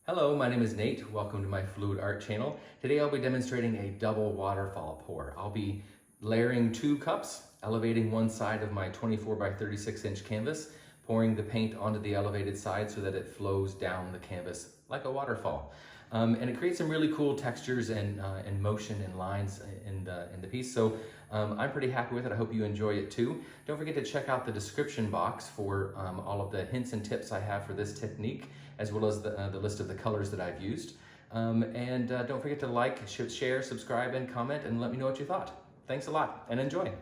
Hello, my name is Nate. Welcome to my Fluid Art channel. Today I'll be demonstrating a double waterfall pour. I'll be layering 2 cups, elevating one side of my 24 by 36 inch canvas, pouring the paint onto the elevated side so that it flows down the canvas like a waterfall. And it creates some really cool textures and motion and lines in the piece. So I'm pretty happy with it. I hope you enjoy it too. Don't forget to check out the description box for all of the hints and tips I have for this technique, as well as the list of the colors that I've used. Don't forget to like, share, subscribe, and comment, and let me know what you thought. Thanks a lot, and enjoy.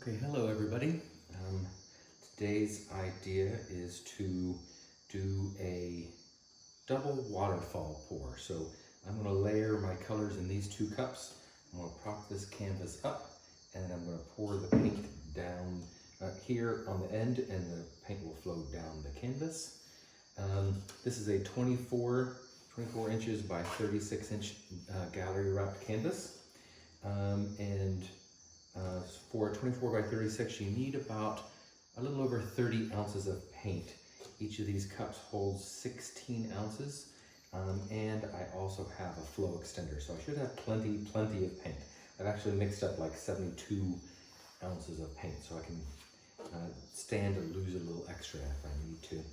Okay, hello everybody. Today's idea is to do a double waterfall pour. So I'm going to layer my colors in these 2 cups. I'm going to prop this canvas up, and I'm going to pour the paint down here on the end, and the paint will flow down the canvas. This is a 24 inches by 36 inch gallery wrapped canvas. For 24 by 36, you need about a little over 30 ounces of paint. Each of these cups holds 16 ounces, and I also have a flow extender, so I should have plenty of paint. I've actually mixed up like 72 ounces of paint, so I can stand and lose a little extra if I need to,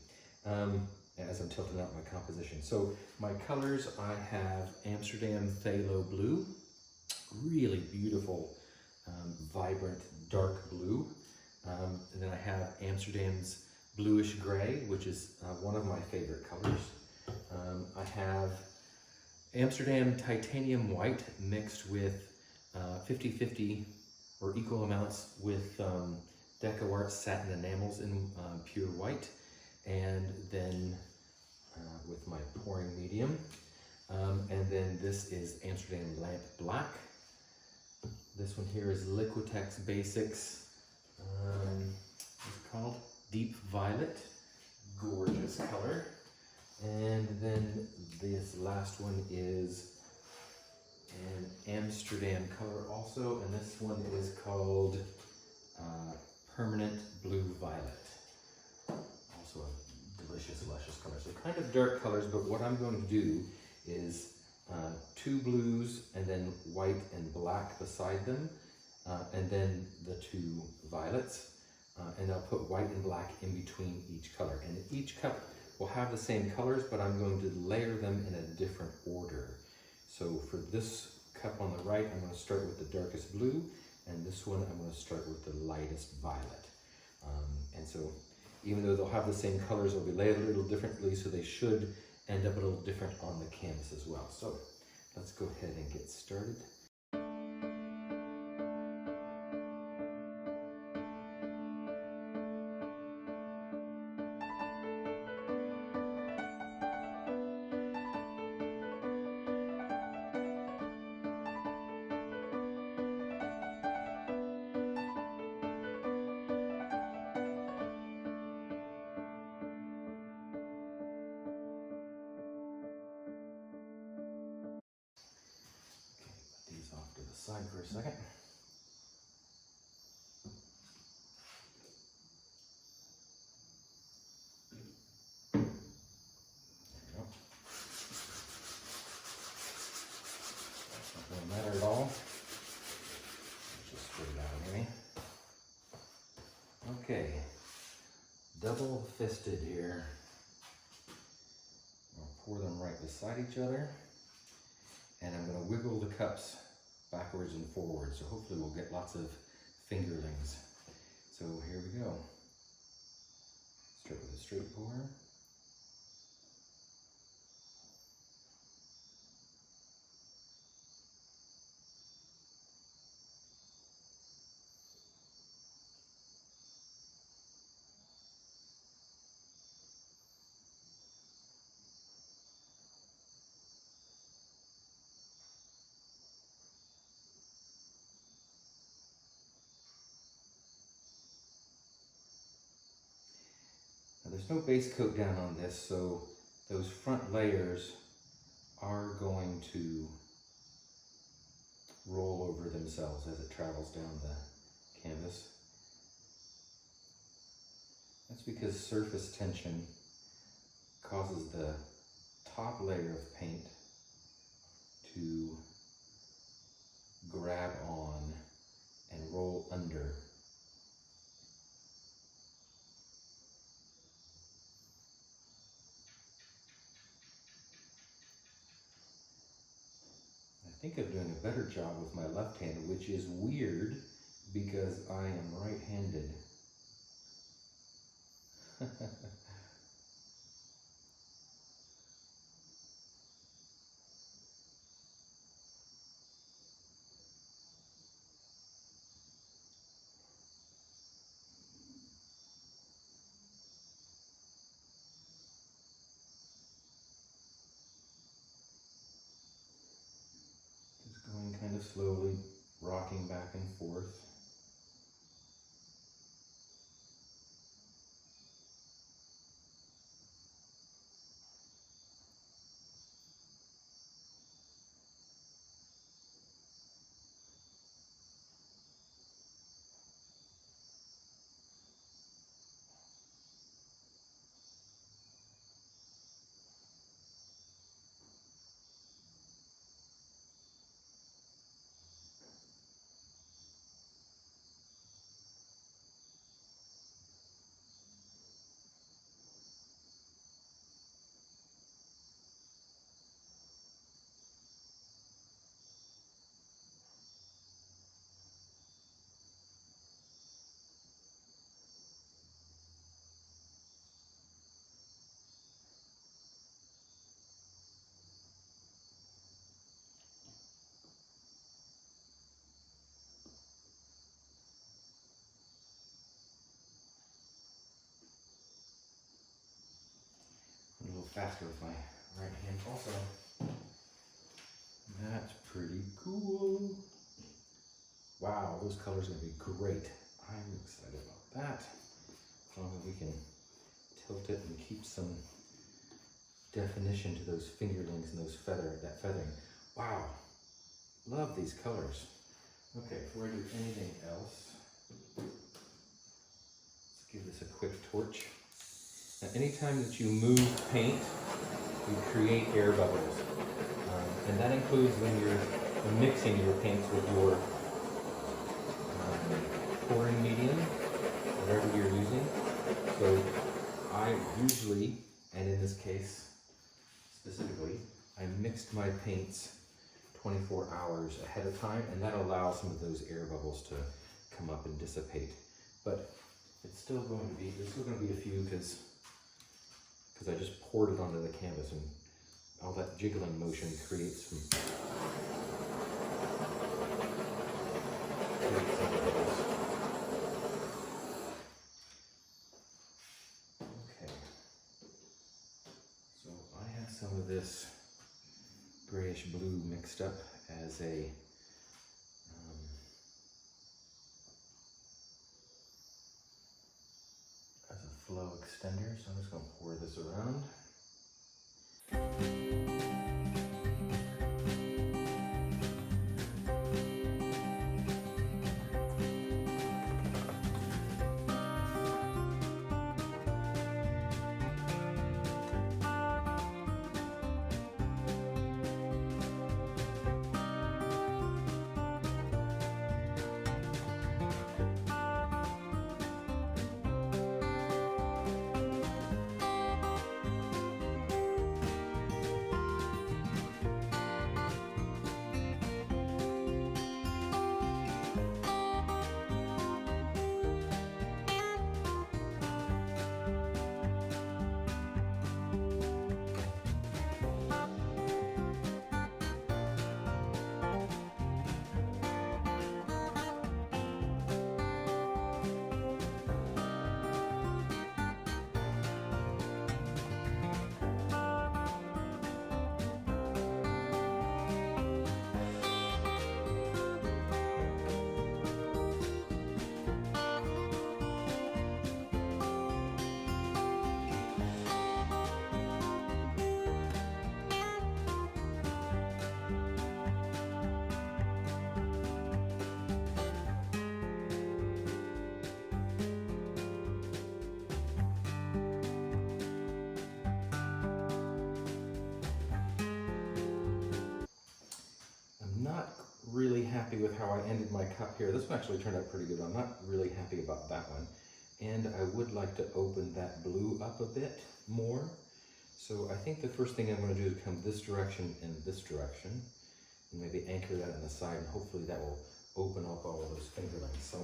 as I'm tilting out my composition. So my colors, I have Amsterdam Phthalo Blue, really beautiful, vibrant dark blue. And then I have Amsterdam's Bluish Gray, which is one of my favorite colors. I have Amsterdam Titanium White mixed with 50-50 or equal amounts with Deco Art Satin Enamels in pure white, and then with my pouring medium. And then this is Amsterdam Lamp Black. This one here is Liquitex Basics, what's it called? Deep Violet, gorgeous color. And then this last one is an Amsterdam color also, and this one is called Permanent Blue Violet. Also a delicious, luscious color. So kind of dark colors, but what I'm going to do is 2 blues and then white and black beside them, and then the 2 violets. And I'll put white and black in between each color. And each cup will have the same colors, but I'm going to layer them in a different order. So for this cup on the right, I'm going to start with the darkest blue, and this one I'm going to start with the lightest violet. And so even though they'll have the same colors, they'll be layered a little differently, so they should end up a little different on the canvas as well. So let's go ahead and get started. Off to the side for a second. There we go. That's not going to matter at all. Just spit it out anyway. Okay, double fisted here. I'll pour them right beside each other, and I'm going to wiggle the cups backwards and forwards, so hopefully we'll get lots of fingerlings. So here we go. Start with a straight pour. Now there's no base coat down on this, so those front layers are going to roll over themselves as it travels down the canvas. That's because surface tension causes the top layer of paint to grab on and roll under. I think I'm doing a better job with my left hand, which is weird because I am right-handed. Just going kind of slowly, rocking back and forth. A little faster with my right hand also. That's pretty cool. Wow, those colors are gonna be great. I'm excited about that. As long as we can tilt it and keep some definition to those fingerlings and that feathering. Wow, love these colors. Okay, before I do anything else, let's give this a quick torch. Now, anytime that you move paint, you create air bubbles. And that includes when you're mixing your paints with your pouring medium, whatever you're using. So I usually, and in this case specifically, I mixed my paints 24 hours ahead of time, and that allows some of those air bubbles to come up and dissipate. But it's still going to be, there's still going to be a few because I just poured it onto the canvas, and all that jiggling motion creates some bubbles. Okay, so I have some of this grayish blue mixed up as a flow extender, so I'm just going to pour this around. really happy with how I ended my cup here. This one actually turned out pretty good. I'm not really happy about that one. And I would like to open that blue up a bit more. So I think the first thing I'm going to do is come this direction and this direction. And maybe anchor that on the side, and hopefully that will open up all of those fingerlings. So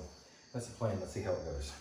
that's the plan. Let's see how it goes.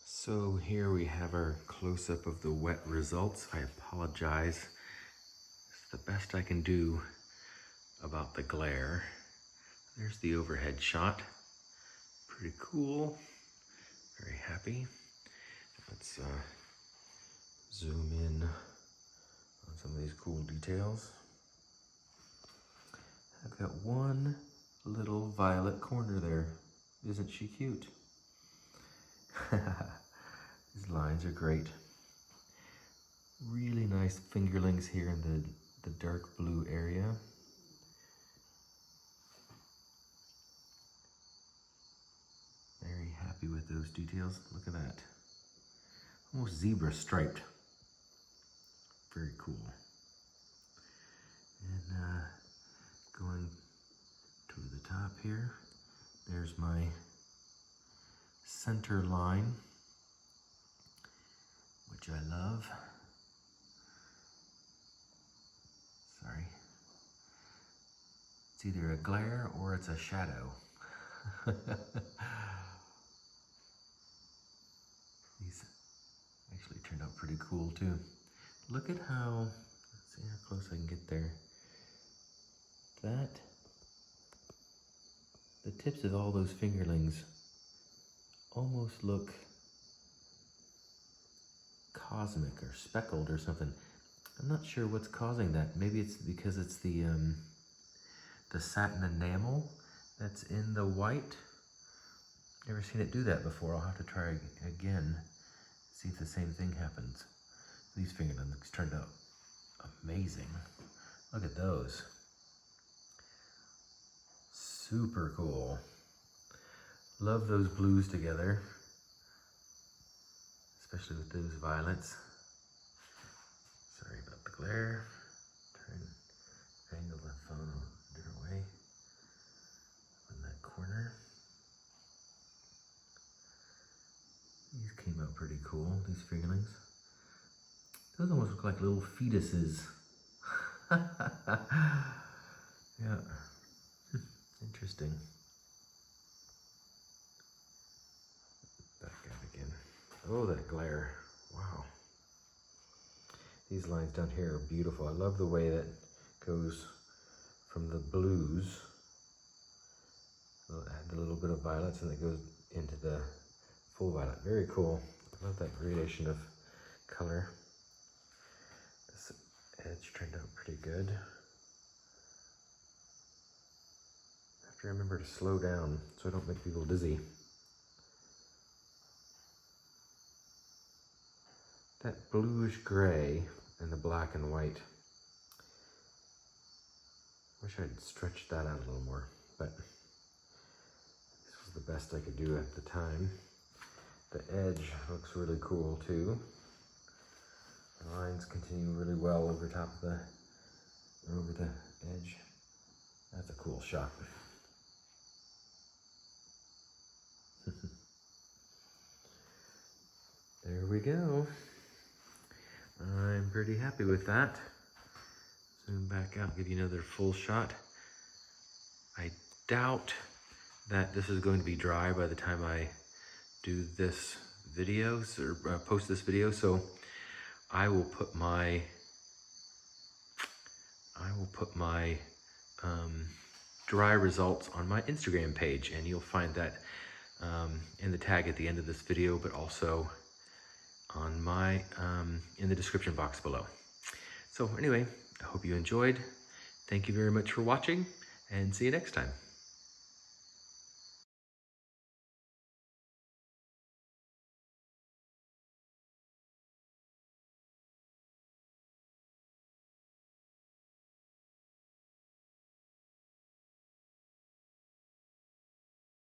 So here we have our close-up of the wet results. I apologize. It's the best I can do about the glare. There's the overhead shot. Pretty cool. Very happy. Let's zoom in on some of these cool details. I've got one little violet corner there. Isn't she cute? These lines are great. Really nice fingerlings here in the dark blue area. Very happy with those details. Look at that. Almost zebra striped. Very cool. And going to the top here, there's my center line, which I love. Sorry. It's either a glare or it's a shadow. These actually turned out pretty cool too. Look at how, let's see how close I can get there. The tips of all those fingerlings almost look cosmic or speckled or something. I'm not sure what's causing that. Maybe it's because it's the satin enamel that's in the white. Never seen it do that before. I'll have to try again, see if the same thing happens. These fingerlings turned out amazing. Look at those. Super cool. Love those blues together, especially with those violets. Sorry about the glare. Try and angle the phone a different way. In that corner. These came out pretty cool, these fingerlings. Those almost look like little fetuses. Yeah, interesting. Back out again. Oh, that glare, wow. These lines down here are beautiful. I love the way that goes from the blues, add the little bit of violets, and it goes into the full violet. Very cool. I love that gradation of color. This edge turned out pretty good. I have to remember to slow down so I don't make people dizzy. That bluish gray and the black and white. Wish I'd stretched that out a little more, but this was the best I could do at the time. The edge looks really cool too. The lines continue really well over top of over the edge. That's a cool shot. There we go. I'm pretty happy with that. Zoom back out, give you another full shot. I doubt that this is going to be dry by the time I do this video or post this video, so I will put my dry results on my Instagram page, and you'll find that in the tag at the end of this video, but also on my in the description box below. So anyway, I hope you enjoyed. Thank you very much for watching, and see you next time.